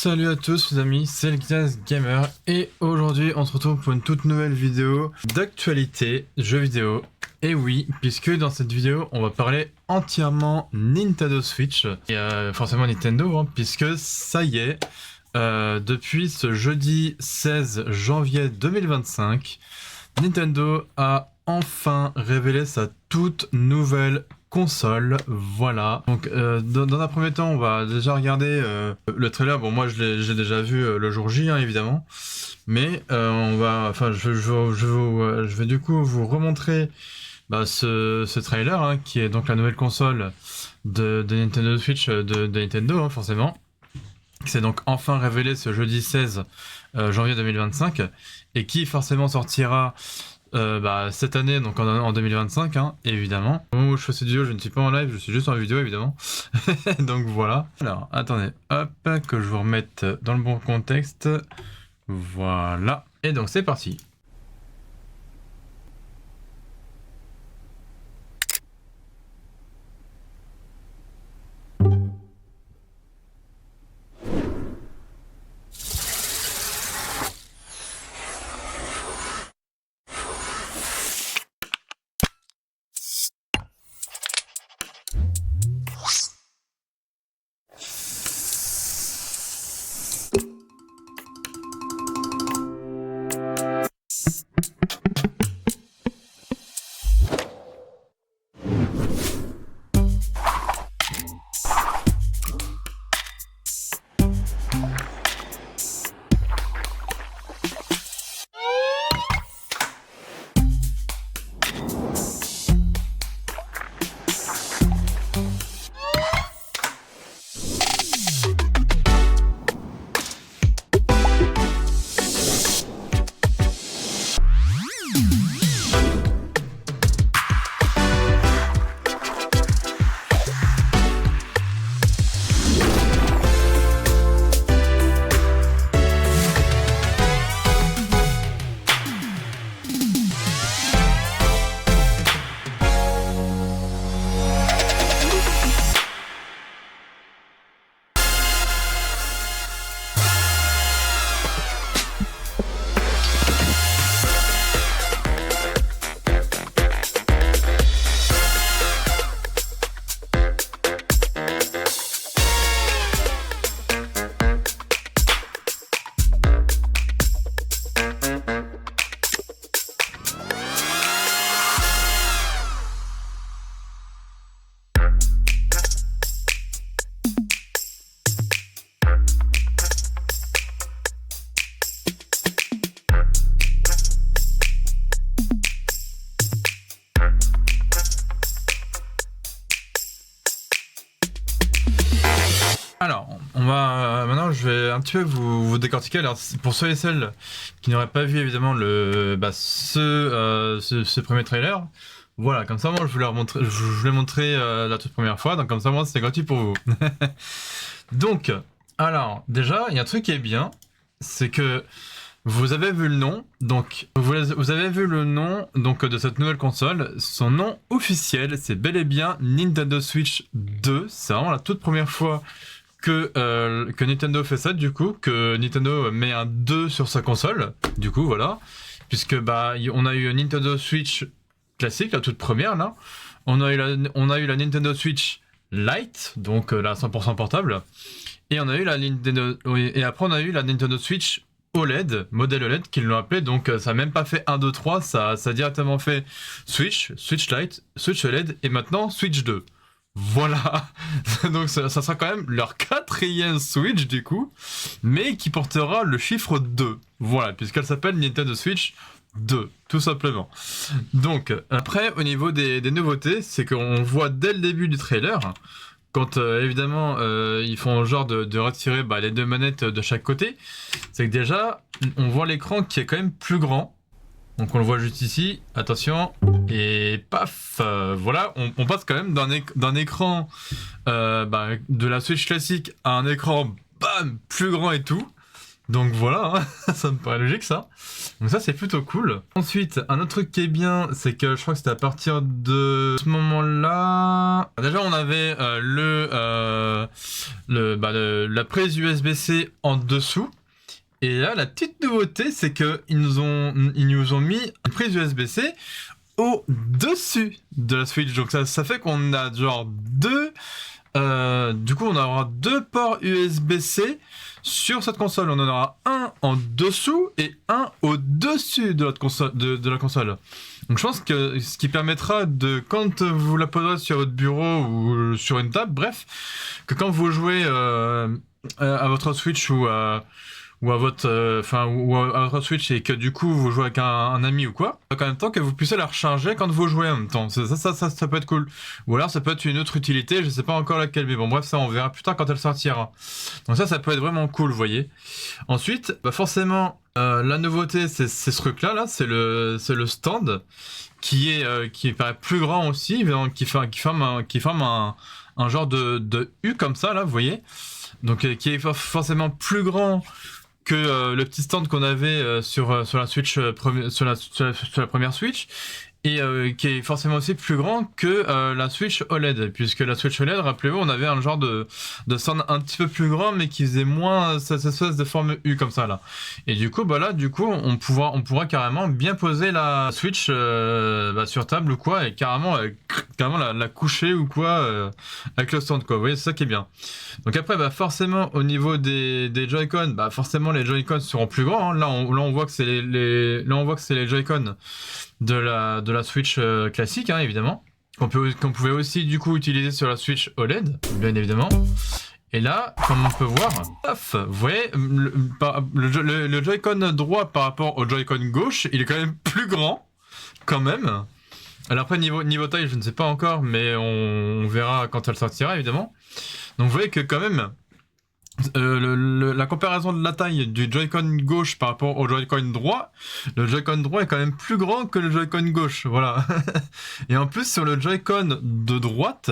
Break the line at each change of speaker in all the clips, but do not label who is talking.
Salut à tous les amis, c'est le Xas Gamer et aujourd'hui on se retrouve pour une toute nouvelle vidéo d'actualité jeux vidéo. Et oui, puisque dans cette vidéo on va parler entièrement Nintendo Switch et forcément Nintendo, hein, puisque ça y est, depuis ce jeudi 16 janvier 2025, Nintendo a enfin révélé sa toute nouvelle console, voilà. Donc dans un premier temps, on va déjà regarder le trailer. Bon, moi j'ai déjà vu le jour J, hein, évidemment, mais je vais du coup vous remontrer ce trailer, hein, qui est donc la nouvelle console de Nintendo Switch de Nintendo, hein, forcément. Qui s'est donc enfin révélé ce jeudi 16 janvier 2025 et qui forcément sortira cette année, donc en 2025, hein, évidemment. Au moment où je fais cette vidéo, je ne suis pas en live, je suis juste en vidéo, évidemment. Donc voilà. Alors, attendez, hop, que je vous remette dans le bon contexte. Voilà. Et donc, c'est parti. Alors, on va maintenant, je vais un petit peu vous décortiquer. Alors, pour ceux et celles qui n'auraient pas vu évidemment ce premier trailer, voilà, comme ça moi je vous l'ai montré la toute première fois, donc comme ça moi c'est gratuit pour vous. Donc, alors déjà, il y a un truc qui est bien, c'est que vous avez vu le nom, donc vous avez vu le nom donc de cette nouvelle console. Son nom officiel, c'est bel et bien Nintendo Switch 2. C'est vraiment la toute première fois que Nintendo fait ça, du coup, que Nintendo met un 2 sur sa console, du coup, voilà, puisque on a eu Nintendo Switch classique, la toute première, là, on a eu la Nintendo Switch Lite, donc la 100% portable, et on a eu et après on a eu la Nintendo Switch OLED, modèle OLED qu'ils l'ont appelé, donc ça n'a même pas fait 1, 2, 3, ça a directement fait Switch Lite, Switch OLED, et maintenant Switch 2. Voilà, donc ça sera quand même leur 4e Switch du coup, mais qui portera le chiffre 2, voilà, puisqu'elle s'appelle Nintendo Switch 2, tout simplement. Donc, après, au niveau des nouveautés, c'est qu'on voit dès le début du trailer, quand évidemment ils font genre de retirer les deux manettes de chaque côté, c'est que déjà, on voit l'écran qui est quand même plus grand. Donc on le voit juste ici, attention, et paf, voilà, on passe quand même d'un écran de la Switch classique à un écran, bam, plus grand et tout. Donc voilà, hein, ça me paraît logique ça. Donc ça c'est plutôt cool. Ensuite, un autre truc qui est bien, c'est que je crois que c'était à partir de ce moment-là. Déjà on avait la prise USB-C en dessous. Et là la petite nouveauté c'est que ils nous ont mis une prise USB-C au-dessus de la Switch. Donc ça fait qu'on a genre deux. Du coup on aura deux ports USB-C sur cette console. On en aura un en dessous et un au-dessus de, de la console. Donc je pense que ce qui permettra de, quand vous la poserez sur votre bureau ou sur une table, bref, que quand vous jouez à votre Switch ou à votre à votre Switch et que du coup vous jouez avec un ami ou quoi, en même temps que vous puissiez la recharger quand vous jouez en même temps. Ça peut être cool. Ou alors ça peut être une autre utilité, je sais pas encore laquelle, mais bon bref, ça on verra plus tard quand elle sortira. Donc ça peut être vraiment cool, vous voyez. Ensuite, forcément la nouveauté c'est ce truc là, c'est le stand qui paraît plus grand aussi, qui forme un genre de U comme ça là, vous voyez. Donc qui est forcément plus grand que le petit stand qu'on avait sur la Switch sur la première Switch, et qui est forcément aussi plus grand que la Switch OLED, puisque la Switch OLED, rappelez-vous, on avait un genre de stand un petit peu plus grand mais qui faisait moins cette espèce de forme U comme ça là. Et du coup là on pourra carrément bien poser la Switch sur table ou quoi, et carrément la coucher ou quoi avec le stand quoi. Vous voyez, c'est ça qui est bien. Donc après forcément au niveau des Joy-Con, forcément les Joy-Con seront plus grands, hein. Là on voit que c'est les Joy-Con de la Switch classique, hein, évidemment, qu'on pouvait aussi du coup utiliser sur la Switch OLED, bien évidemment. Et là, comme on peut voir, paf, vous voyez, le Joy-Con droit par rapport au Joy-Con gauche, il est quand même plus grand, quand même. Alors après, niveau taille, je ne sais pas encore, mais on verra quand elle sortira, évidemment. Donc vous voyez que quand même, la comparaison de la taille du Joy-Con gauche par rapport au Joy-Con droit, le Joy-Con droit est quand même plus grand que le Joy-Con gauche, voilà. Et en plus sur le Joy-Con de droite,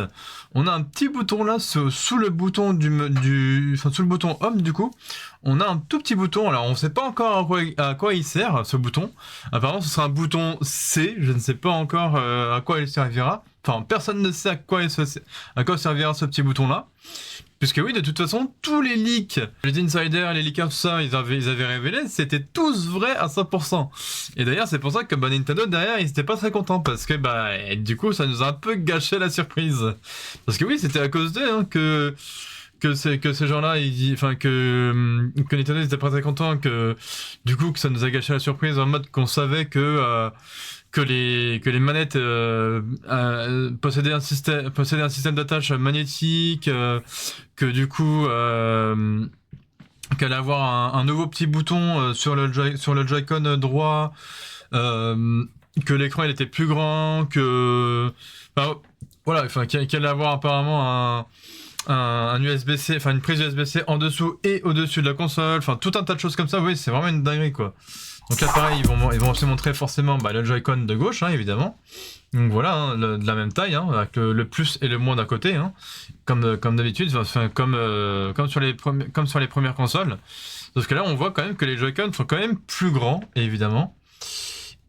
on a un petit bouton là sous le bouton sous le bouton Home, du coup, on a un tout petit bouton. Alors on sait pas encore à quoi il sert ce bouton. Apparemment ce sera un bouton C, je ne sais pas encore à quoi il servira. Enfin, personne ne sait à quoi servira ce petit bouton là. Puisque oui, de toute façon, tous les leaks, les insiders, les leakers, tout ça, ils avaient révélé, c'était tous vrais à 100%. Et d'ailleurs, c'est pour ça que Nintendo, derrière, ils étaient pas très contents, parce que du coup, ça nous a un peu gâché la surprise. Parce que oui, c'était à cause d'eux, hein, que ces gens-là, que Nintendo était pas très content, que du coup, que ça nous a gâché la surprise, en mode qu'on savait que les manettes possédaient un système d'attache magnétique, que du coup qu'allait avoir un nouveau petit bouton sur le Joy-Con droit, que l'écran il était plus grand, voilà, qu'il allait avoir apparemment un USB-C, enfin une prise USB-C en dessous et au-dessus de la console, enfin tout un tas de choses comme ça. Oui, c'est vraiment une dinguerie quoi. Donc là pareil, ils vont aussi montrer forcément le Joy-Con de gauche, hein, évidemment. Donc voilà, hein, de la même taille, hein, avec le plus et le moins d'un côté, hein, comme d'habitude, comme sur les premières consoles. Sauf que là on voit quand même que les Joy-Con sont quand même plus grands, évidemment.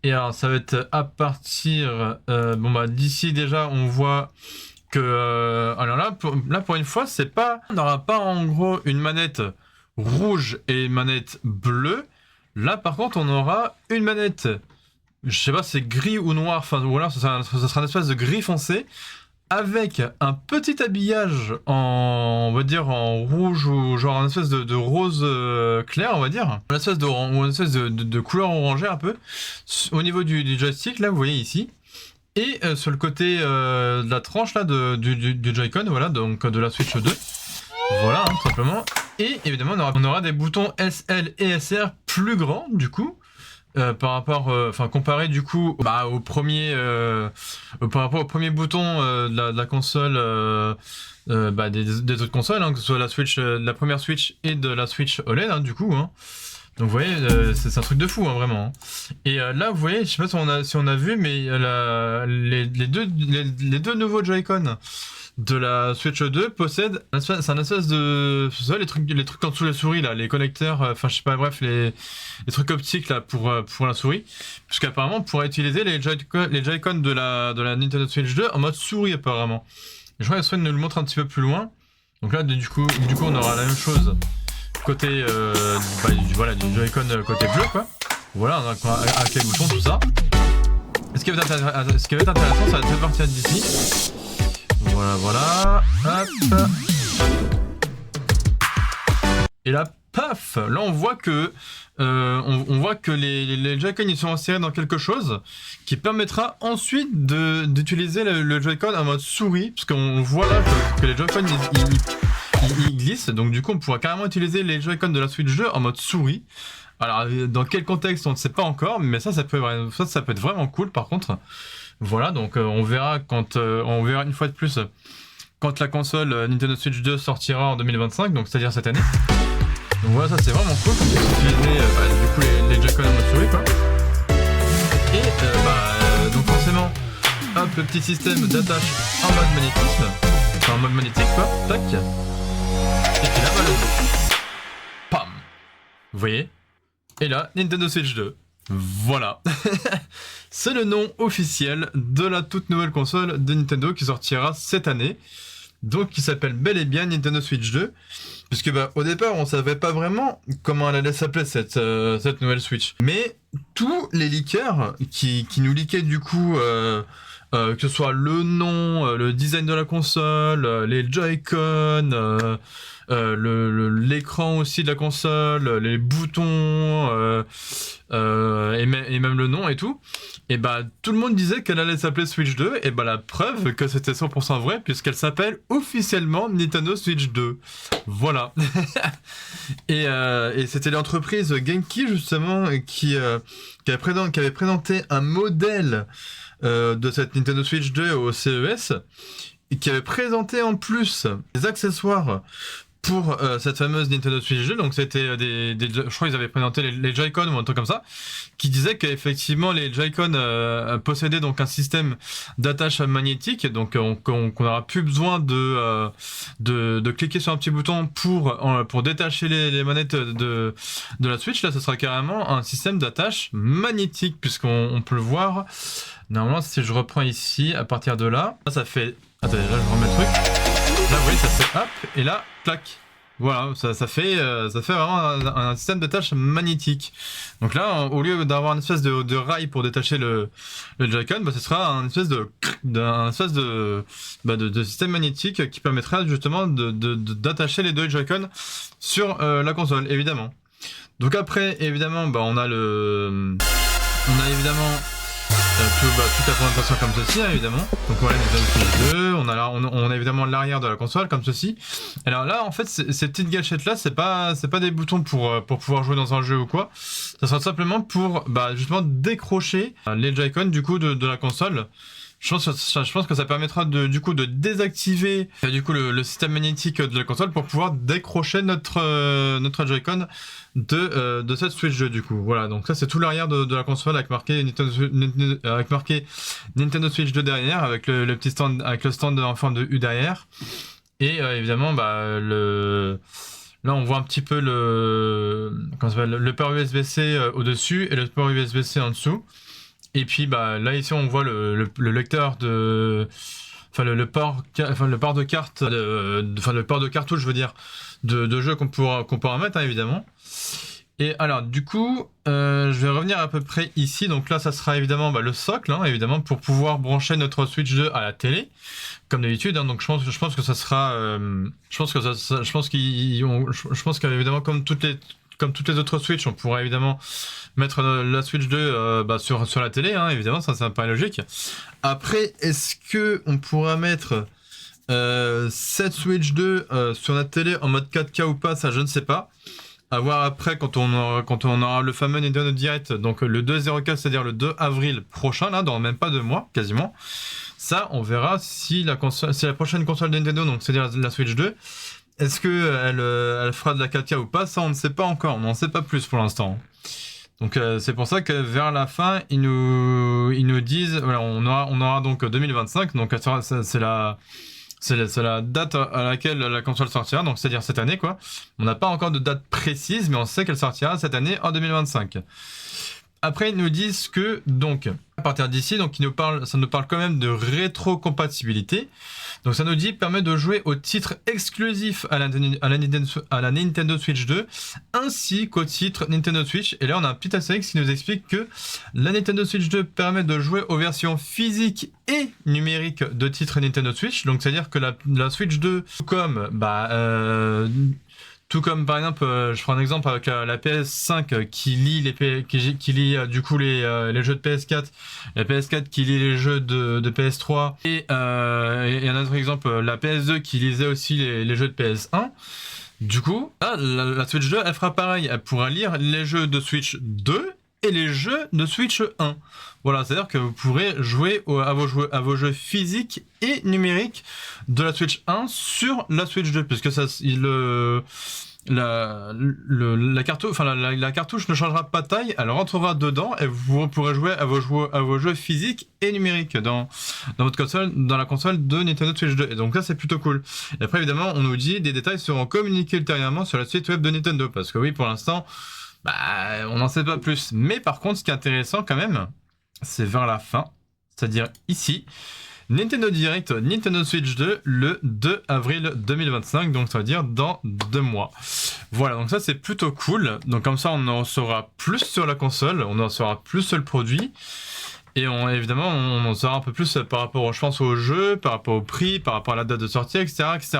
Et alors ça va être à partir d'ici déjà on voit que alors là pour une fois on n'aura pas en gros une manette rouge et une manette bleue. Là par contre on aura une manette, je sais pas si c'est gris ou noir, enfin ou alors ça sera une espèce de gris foncé avec un petit habillage on va dire en rouge ou genre une espèce de rose clair, on va dire, une espèce de couleur orangée un peu au niveau du joystick là, vous voyez ici. Et sur le côté de la tranche là du Joy-Con, voilà, donc de la Switch 2. Voilà, hein, tout simplement. Et évidemment, on aura des boutons SL et SR plus grands, du coup, par rapport, comparé du coup par rapport au premier bouton de la console, des autres consoles, hein, que ce soit la Switch, la première Switch et de la Switch OLED, hein, du coup, hein. Donc vous voyez, c'est un truc de fou, hein, vraiment. Et là, vous voyez, je sais pas si on a vu, mais les deux nouveaux Joy-Con de la Switch 2 possède c'est un espèce de, vous savez, les trucs en dessous de la souris là, les connecteurs, enfin je sais pas, bref, les trucs optiques là pour la souris, puisqu'apparemment on pourrait utiliser les Joy-Con de la Nintendo Switch 2 en mode souris apparemment. Et je crois que Sven nous le montre un petit peu plus loin. Donc là du coup on aura la même chose côté voilà, du Joy-Con côté bleu quoi. Voilà, avec les boutons, tout ça. Ce qui va être intéressant, ça va être de partir d'ici. Voilà. Hop. Et là, paf. Là, on voit que les Joy-Con ils sont insérés dans quelque chose qui permettra ensuite d'utiliser le Joy-Con en mode souris, parce qu'on voit là que les Joy-Con ils glissent. Donc du coup, on pourra carrément utiliser les Joy-Con de la Switch 2 en mode souris. Alors, dans quel contexte, on ne sait pas encore, mais ça peut être vraiment cool par contre. Voilà, donc on verra une fois de plus quand la console Nintendo Switch 2 sortira en 2025, donc c'est-à-dire cette année. Donc voilà, ça c'est vraiment cool qu'on puisse utiliser du coup les Joy-Con en mode souris quoi. Et donc forcément, hop, le petit système d'attache en mode magnétisme, enfin en mode magnétique quoi, tac. Et puis là, pam. Vous voyez ? Et là, Nintendo Switch 2. Voilà. C'est le nom officiel de la toute nouvelle console de Nintendo qui sortira cette année. Donc qui s'appelle bel et bien Nintendo Switch 2. Puisque au départ, on savait pas vraiment comment elle allait s'appeler cette nouvelle Switch. Mais tous les leakers qui nous leakaient du coup... que ce soit le nom, le design de la console, les Joy-Con, l'écran aussi de la console, les boutons, et même le nom et tout. Et tout le monde disait qu'elle allait s'appeler Switch 2, et la preuve que c'était 100% vrai, puisqu'elle s'appelle officiellement Nintendo Switch 2. Voilà. et c'était l'entreprise Genki, justement, qui avait présenté un modèle de cette Nintendo Switch 2 au CES, et qui avait présenté en plus des accessoires pour cette fameuse Nintendo Switch 2. Donc c'était je crois qu'ils avaient présenté les Joy-Con ou un truc comme ça, qui disait qu'effectivement les Joy-Con possédaient donc un système d'attache magnétique, donc qu'on n'aura plus besoin de cliquer sur un petit bouton pour détacher les manettes de la Switch. Là, ce sera carrément un système d'attache magnétique, puisqu'on peut le voir. Normalement, si je reprends ici, à partir de là, ça fait... Attendez, là je remets le truc. Là, vous voyez, ça fait hop, et là, clac. Voilà, ça fait vraiment un système d'attache magnétique. Donc là, au lieu d'avoir une espèce de rail pour détacher le Joy-Con, ce sera un espèce de système magnétique qui permettra justement d'attacher les deux Joy-Con sur la console, évidemment. Donc après, évidemment, on a évidemment toute la présentation comme ceci, évidemment. Donc voilà, les Switch 2, on a évidemment l'arrière de la console comme ceci. Alors là, en fait, ces petites gâchettes là, c'est pas des boutons pour pouvoir jouer dans un jeu ou quoi. Ça sera simplement pour justement décrocher les Joy-Con du coup de la console. Je pense que ça permettra de désactiver le système magnétique de la console pour pouvoir décrocher notre Joy-Con de cette Switch 2 du coup. Voilà, donc ça c'est tout l'arrière de la console avec marqué Nintendo Switch 2 derrière, avec le petit stand, avec le stand en forme de U derrière. Et évidemment là on voit un petit peu le port USB-C au-dessus et le port USB-C en dessous. Et puis là ici on voit le lecteur le port de carte, le port de cartouche, je veux dire, de jeu qu'on pourra mettre évidemment. Et alors du coup je vais revenir à peu près ici. Donc là ça sera évidemment le socle, évidemment, pour pouvoir brancher notre Switch 2 à la télé comme d'habitude. Donc je pense que ça sera je pense qu'évidemment comme toutes les autres Switch, on pourra évidemment mettre la Switch 2 sur la télé, évidemment, ça me paraît logique. Après, est-ce que on pourra mettre cette Switch 2 sur notre télé en mode 4K ou pas? Ça, je ne sais pas. À voir après quand on aura le fameux Nintendo Direct, donc le 2/04, c'est-à-dire le 2 avril prochain, là, dans même pas 2 mois, quasiment. Ça, on verra si la prochaine console de Nintendo, donc c'est-à-dire la Switch 2, est-ce qu'elle fera de la 4K ou pas? Ça, on ne sait pas encore, on n'en sait pas plus pour l'instant. Donc c'est pour ça que vers la fin, ils nous disent, voilà, on aura donc 2025, donc c'est C'est la date à laquelle la console sortira, donc c'est-à-dire cette année quoi. On n'a pas encore de date précise, mais on sait qu'elle sortira cette année en 2025. Après, ils nous disent que, donc, à partir d'ici, donc, ça nous parle quand même de rétrocompatibilité. Donc, ça nous dit, permet de jouer aux titres exclusifs à la Nintendo Switch 2, ainsi qu'aux titres Nintendo Switch. Et là, on a un petit astérix qui nous explique que la Nintendo Switch 2 permet de jouer aux versions physiques et numériques de titres Nintendo Switch. Donc, c'est-à-dire que la Switch 2, tout comme par exemple, je prends un exemple avec la PS5 qui lit du coup les jeux de PS4, la PS4 qui lit les jeux de PS3 et un autre exemple, la PS2 qui lisait aussi les jeux de PS1. Du coup, là, la Switch 2, elle fera pareil, elle pourra lire les jeux de Switch 2 et les jeux de Switch 1. Voilà, c'est-à-dire que vous pourrez jouer à vos jeux physiques et numériques de la Switch 1 sur la Switch 2, puisque la cartouche ne changera pas de taille, elle rentrera dedans et vous pourrez jouer à vos jeux physiques et numériques dans votre console, dans la console de Nintendo Switch 2. Et donc ça c'est plutôt cool. Et après évidemment on nous dit des détails seront communiqués ultérieurement sur la site web de Nintendo, parce que oui pour l'instant on n'en sait pas plus. Mais par contre ce qui est intéressant quand même, c'est vers la fin, c'est-à-dire ici, Nintendo Direct Nintendo Switch 2 le 2 avril 2025, donc ça veut dire dans 2 mois. Voilà, donc ça c'est plutôt cool. Donc comme ça on en saura plus sur la console, on en saura plus sur le produit. Et évidemment on en saura un peu plus par rapport, je pense, au jeu, par rapport au prix, par rapport à la date de sortie, etc. etc.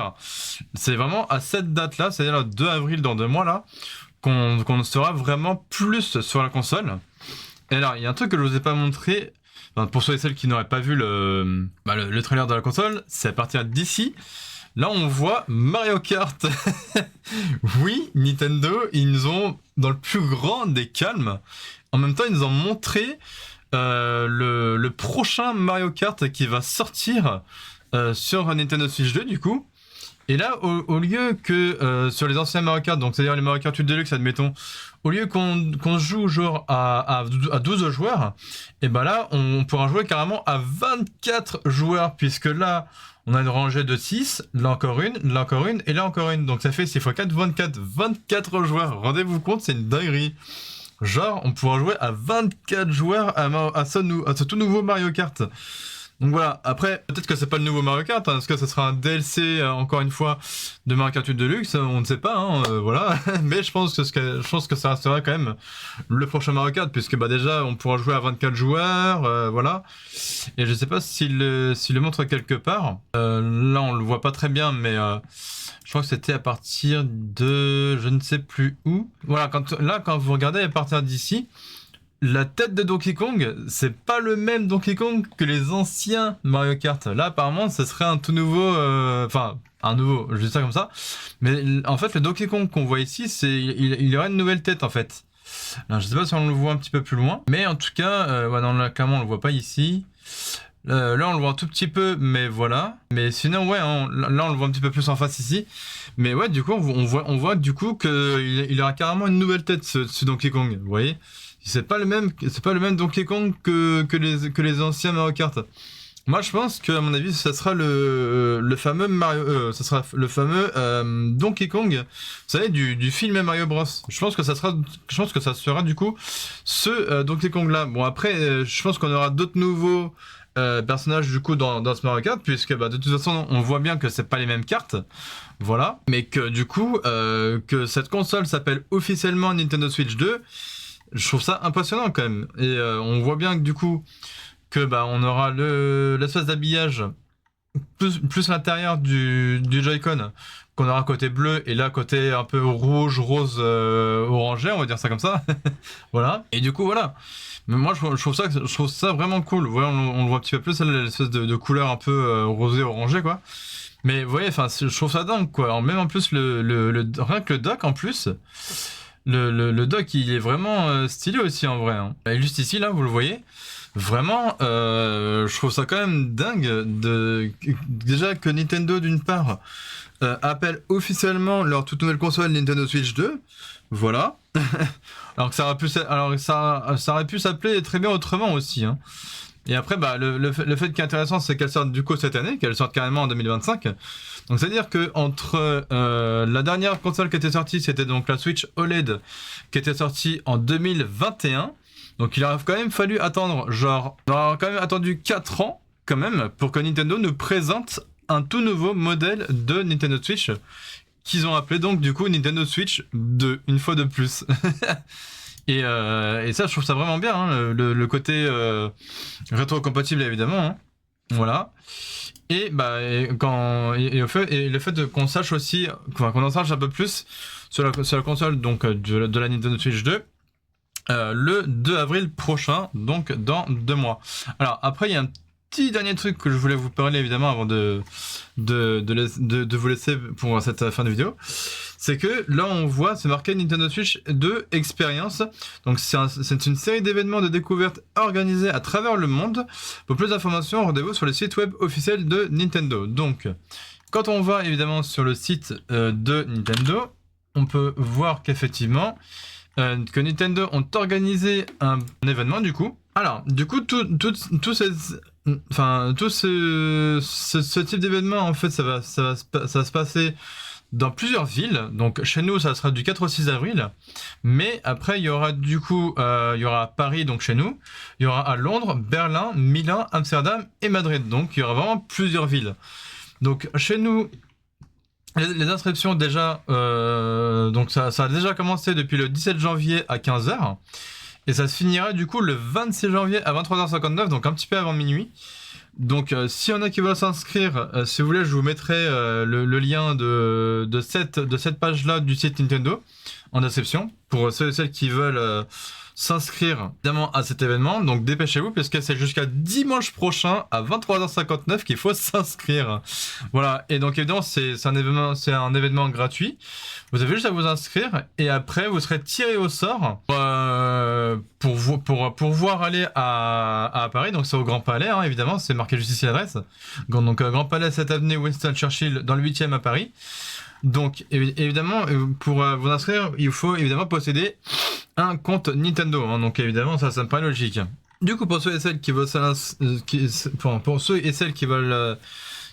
C'est vraiment à cette date-là, c'est-à-dire le 2 avril dans 2 mois là, qu'on saura vraiment plus sur la console. Et alors, il y a un truc que je vous ai pas montré, enfin, pour ceux et celles qui n'auraient pas vu le trailer de la console, c'est à partir d'ici. Là, on voit Mario Kart. Oui, Nintendo, ils nous ont, dans le plus grand des calmes, en même temps, ils nous ont montré le prochain Mario Kart qui va sortir sur Nintendo Switch 2, du coup. Et là, au lieu que sur les anciens Mario Kart, donc c'est-à-dire les Mario Kart 8 Deluxe, admettons, au lieu qu'on joue genre à 12 joueurs, et ben là, on pourra jouer carrément à 24 joueurs, puisque là, on a une rangée de 6, là encore une, et là encore une. Donc ça fait 6 x 4, 24 joueurs. Rendez-vous compte, c'est une dinguerie. Genre, on pourra jouer à 24 joueurs à ce tout nouveau Mario Kart. Donc voilà, après, peut-être que c'est pas le nouveau Mario Kart, hein, parce que ce sera un DLC, encore une fois, de Mario Kart 8 Deluxe, on ne sait pas, hein, voilà. Mais je pense que ça restera quand même le prochain Mario Kart, puisque bah déjà, on pourra jouer à 24 joueurs, voilà. Et je sais pas s'il le montre quelque part. Là, on le voit pas très bien, mais je crois que c'était à partir de... je ne sais plus où. Voilà, quand vous regardez à partir d'ici, la tête de Donkey Kong, c'est pas le même Donkey Kong que les anciens Mario Kart. Là, apparemment, ce serait un tout nouveau... Enfin, un nouveau, je dis ça comme ça. Mais en fait, le Donkey Kong qu'on voit ici, il y aurait une nouvelle tête, en fait. Alors, je sais pas si on le voit un petit peu plus loin. Mais en tout cas, non, clairement, on le voit pas ici. Là, on le voit un tout petit peu, mais voilà. Mais sinon, ouais, là, on le voit un petit peu plus en face ici. Mais ouais, du coup, on voit du coup qu'il aura carrément une nouvelle tête, ce Donkey Kong. Vous voyez ? C'est pas le même Donkey Kong que les anciens Mario Kart. Moi, je pense que, à mon avis, ça sera le fameux Donkey Kong, vous savez, du film Mario Bros. Je pense que ça sera du coup ce Donkey Kong là. Bon, après, je pense qu'on aura d'autres nouveaux personnages du coup dans ce Mario Kart, puisque bah, de toute façon, on voit bien que c'est pas les mêmes cartes. Voilà. Mais que du coup, que cette console s'appelle officiellement Nintendo Switch 2. Je trouve ça impressionnant quand même. Et on voit bien que du coup, que bah on aura l'espèce d'habillage plus l'intérieur du Joy-Con qu'on aura côté bleu et là côté un peu rouge, rose, orangé, on va dire ça comme ça. Voilà. Et du coup voilà. Mais moi je trouve ça vraiment cool. Voilà, on le voit un petit peu plus, l'espèce de couleur un peu rosé, orangé quoi. Mais vous voyez, enfin je trouve ça dingue quoi. Même en plus rien que le dock en plus. Le dock il est vraiment stylé aussi en vrai, hein. Et juste ici là vous le voyez, vraiment je trouve ça quand même dingue déjà que Nintendo d'une part appelle officiellement leur toute nouvelle console Nintendo Switch 2, voilà. Alors que ça aurait pu s'appeler très bien autrement aussi, hein. Et après, bah, le fait qui est intéressant, c'est qu'elle sorte du coup cette année, qu'elle sorte carrément en 2025. Donc c'est-à-dire que entre la dernière console qui était sortie, c'était donc la Switch OLED qui était sortie en 2021. Donc il a quand même fallu attendre, genre, on a quand même attendu 4 ans quand même pour que Nintendo nous présente un tout nouveau modèle de Nintendo Switch qu'ils ont appelé donc du coup Nintendo Switch 2, une fois de plus. Et ça, je trouve ça vraiment bien, hein, le côté rétro-compatible évidemment. Hein. Voilà. Et bah le fait qu'on sache aussi, qu'on en sache un peu plus sur la console donc de la Nintendo Switch 2 le 2 avril prochain, donc dans 2 mois. Alors après, il y a un petit dernier truc que je voulais vous parler évidemment avant de vous laisser pour cette fin de vidéo. C'est que là on voit, c'est marqué Nintendo Switch 2 Experience. Donc c'est une série d'événements de découverte organisés à travers le monde. Pour plus d'informations, rendez-vous sur le site web officiel de Nintendo. Donc quand on va évidemment sur le site de Nintendo, on peut voir qu'effectivement que Nintendo ont organisé un événement du coup. Alors du coup tout ce type d'événement en fait ça va se passer dans plusieurs villes. Donc chez nous ça sera du 4 au 6 avril, mais après il y aura du coup il y aura Paris donc chez nous, il y aura à Londres, Berlin, Milan, Amsterdam et Madrid. Donc il y aura vraiment plusieurs villes. Donc chez nous les inscriptions déjà donc ça a déjà commencé depuis le 17 janvier à 15h et ça se finira du coup le 26 janvier à 23h59, donc un petit peu avant minuit. Donc s'il y en a qui veulent s'inscrire, si vous voulez je vous mettrai le lien de cette page là du site Nintendo en description pour ceux et celles qui veulent s'inscrire évidemment à cet événement. Donc dépêchez-vous parce que c'est jusqu'à dimanche prochain à 23h59 qu'il faut s'inscrire. Voilà, et donc évidemment c'est un événement gratuit. Vous avez juste à vous inscrire et après vous serez tiré au sort pour pouvoir aller à Paris. Donc c'est au Grand Palais, hein, évidemment, c'est marqué juste ici l'adresse. Donc Grand Palais, 7 avenue Winston Churchill dans le 8e à Paris. Donc évidemment pour vous inscrire il faut évidemment posséder un compte Nintendo, hein, donc évidemment ça me paraît logique. Du coup pour ceux et celles qui veulent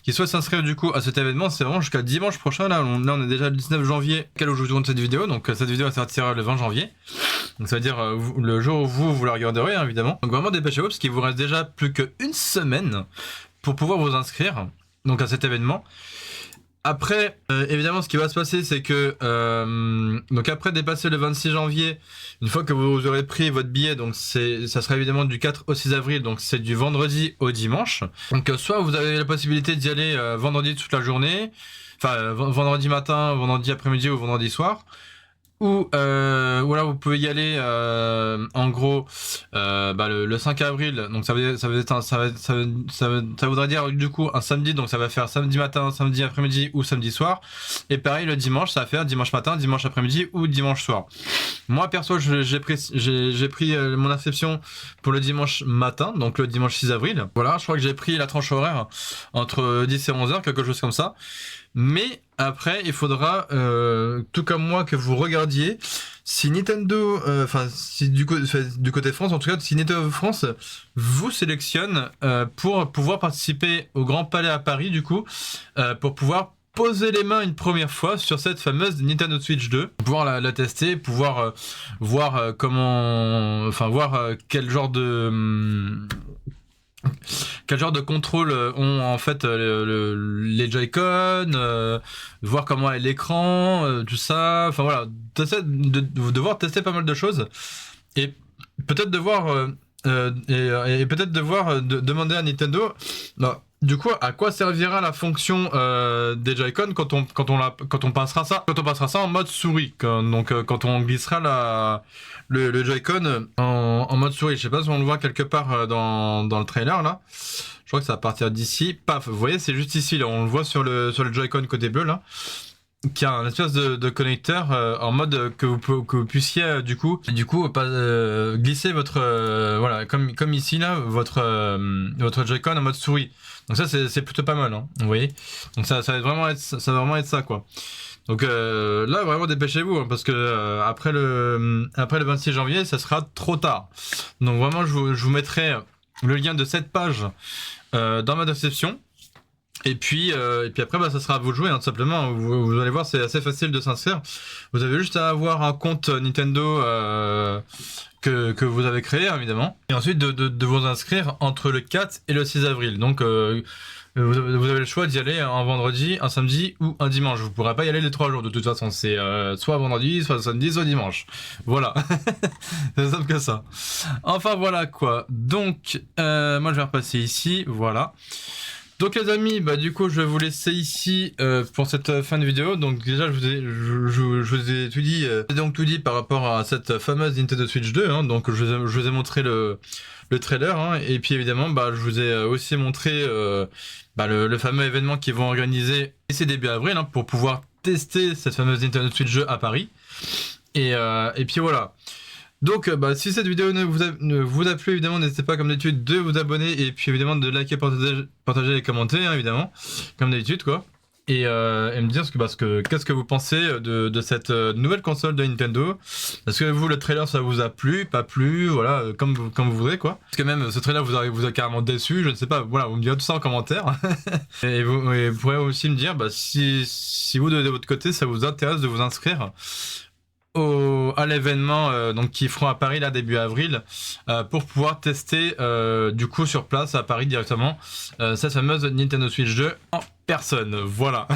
qui souhaitent s'inscrire du coup à cet événement, c'est vraiment jusqu'à dimanche prochain. Là on est déjà le 19 janvier, quel jour je tourne cette vidéo, donc cette vidéo sortira le 20 janvier. Donc ça veut dire le jour où vous la regarderez, hein, évidemment. Donc vraiment dépêchez-vous parce qu'il vous reste déjà plus qu'une semaine pour pouvoir vous inscrire donc à cet événement. Après, évidemment, ce qui va se passer, c'est que donc après dépasser le 26 janvier, une fois que vous aurez pris votre billet, donc ça sera évidemment du 4 au 6 avril, donc c'est du vendredi au dimanche. Donc soit vous avez la possibilité d'y aller vendredi toute la journée, enfin vendredi matin, vendredi après-midi ou vendredi soir. Ou alors vous pouvez y aller en gros le 5 avril, donc ça voudrait dire du coup un samedi, donc ça va faire samedi matin, samedi après-midi ou samedi soir. Et pareil le dimanche, ça va faire dimanche matin, dimanche après-midi ou dimanche soir. Moi perso j'ai pris mon inscription pour le dimanche matin, donc le dimanche 6 avril. Voilà, je crois que j'ai pris la tranche horaire entre 10 et 11h, quelque chose comme ça. Mais après, il faudra, tout comme moi, que vous regardiez si Nintendo, si du côté de France, en tout cas, si Nintendo France vous sélectionne pour pouvoir participer au Grand Palais à Paris, du coup, pour pouvoir poser les mains une première fois sur cette fameuse Nintendo Switch 2, pouvoir la tester, pouvoir voir quel genre de contrôle ont en fait les Joy-Con, voir comment est l'écran, tout ça, enfin voilà, devoir tester pas mal de choses et peut-être devoir demander à Nintendo du coup à quoi servira la fonction des Joy-Con quand on passera ça en mode souris, quand on glissera le Joy-Con en mode souris. Je sais pas si on le voit quelque part dans le trailer là. Je crois que ça va partir d'ici. Paf, vous voyez, c'est juste ici là. On le voit sur le Joy-Con côté bleu là, qui a un espèce de connecteur en mode que vous puissiez du coup glisser votre voilà comme ici là votre Joy-Con en mode souris. Donc ça c'est plutôt pas mal, hein, vous voyez. Donc ça va vraiment être ça quoi. Donc là vraiment dépêchez-vous hein, parce que après le 26 janvier ça sera trop tard. Donc vraiment je vous mettrai le lien de cette page dans ma description. Et puis après, bah, ça sera à vous de jouer, hein, tout simplement. Vous allez voir, c'est assez facile de s'inscrire. Vous avez juste à avoir un compte Nintendo que vous avez créé, évidemment. Et ensuite, de vous inscrire entre le 4 et le 6 avril. Donc, vous avez le choix d'y aller un vendredi, un samedi ou un dimanche. Vous ne pourrez pas y aller les 3 jours, de toute façon. C'est soit vendredi, soit samedi, soit dimanche. Voilà. C'est simple que ça. Enfin, voilà, quoi. Donc, moi, je vais repasser ici. Voilà. Donc les amis, bah du coup je vais vous laisser ici pour cette fin de vidéo. Donc déjà je vous ai tout dit, donc tout dit par rapport à cette fameuse Nintendo Switch 2. Hein. Donc je vous ai montré le trailer, hein. Et puis évidemment bah, je vous ai aussi montré bah, le fameux événement qu'ils vont organiser ici début avril, hein, pour pouvoir tester cette fameuse Nintendo Switch 2 à Paris. Et puis voilà. Donc bah, si cette vidéo ne vous a plu, évidemment n'hésitez pas comme d'habitude de vous abonner et puis évidemment de liker, partager et commenter, hein, évidemment, comme d'habitude quoi. Et me dire qu'est-ce que vous pensez de cette nouvelle console de Nintendo. Est-ce que vous, le trailer, ça vous a plu, pas plu, voilà, comme vous voudrez quoi. Parce que même ce trailer vous a carrément déçu, je ne sais pas, voilà, vous me direz tout ça en commentaire. et vous pourrez aussi me dire bah, si vous de votre côté ça vous intéresse de vous inscrire à l'événement donc qui feront à Paris là début avril pour pouvoir tester du coup sur place à Paris directement cette fameuse Nintendo Switch 2 en personne. Voilà.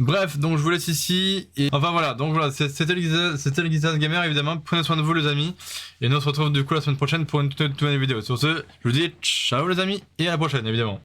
Bref, donc je vous laisse ici et enfin voilà, donc voilà, c'était le Guitar Gamer évidemment. Prenez soin de vous les amis et nous on se retrouve du coup la semaine prochaine pour une toute nouvelle vidéo. Sur ce, je vous dis ciao les amis et à la prochaine évidemment.